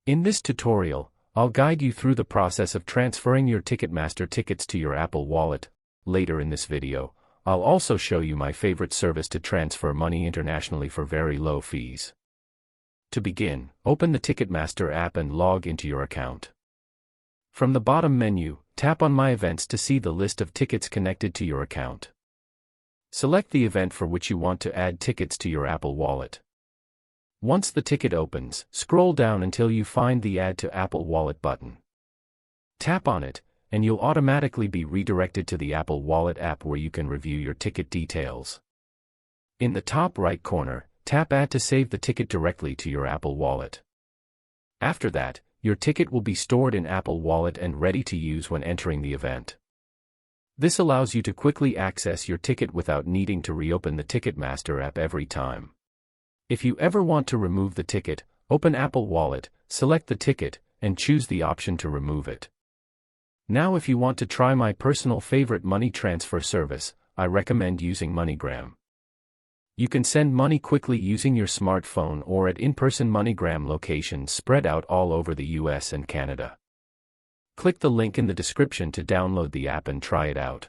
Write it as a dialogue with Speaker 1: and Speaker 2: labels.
Speaker 1: In this tutorial, I'll guide you through the process of transferring your Ticketmaster tickets to your Apple Wallet. Later in this video, I'll also show you my favorite service to transfer money internationally for very low fees. To begin, open the Ticketmaster app and log into your account. From the bottom menu, tap on My Events to see the list of tickets connected to your account. Select the event for which you want to add tickets to your Apple Wallet. Once the ticket opens, scroll down until you find the Add to Apple Wallet button. Tap on it, and you'll automatically be redirected to the Apple Wallet app where you can review your ticket details. In the top right corner, tap Add to save the ticket directly to your Apple Wallet. After that, your ticket will be stored in Apple Wallet and ready to use when entering the event. This allows you to quickly access your ticket without needing to reopen the Ticketmaster app every time. If you ever want to remove the ticket, open Apple Wallet, select the ticket, and choose the option to remove it. Now if you want to try my personal favorite money transfer service, I recommend using MoneyGram. You can send money quickly using your smartphone or at in-person MoneyGram locations spread out all over the US and Canada. Click the link in the description to download the app and try it out.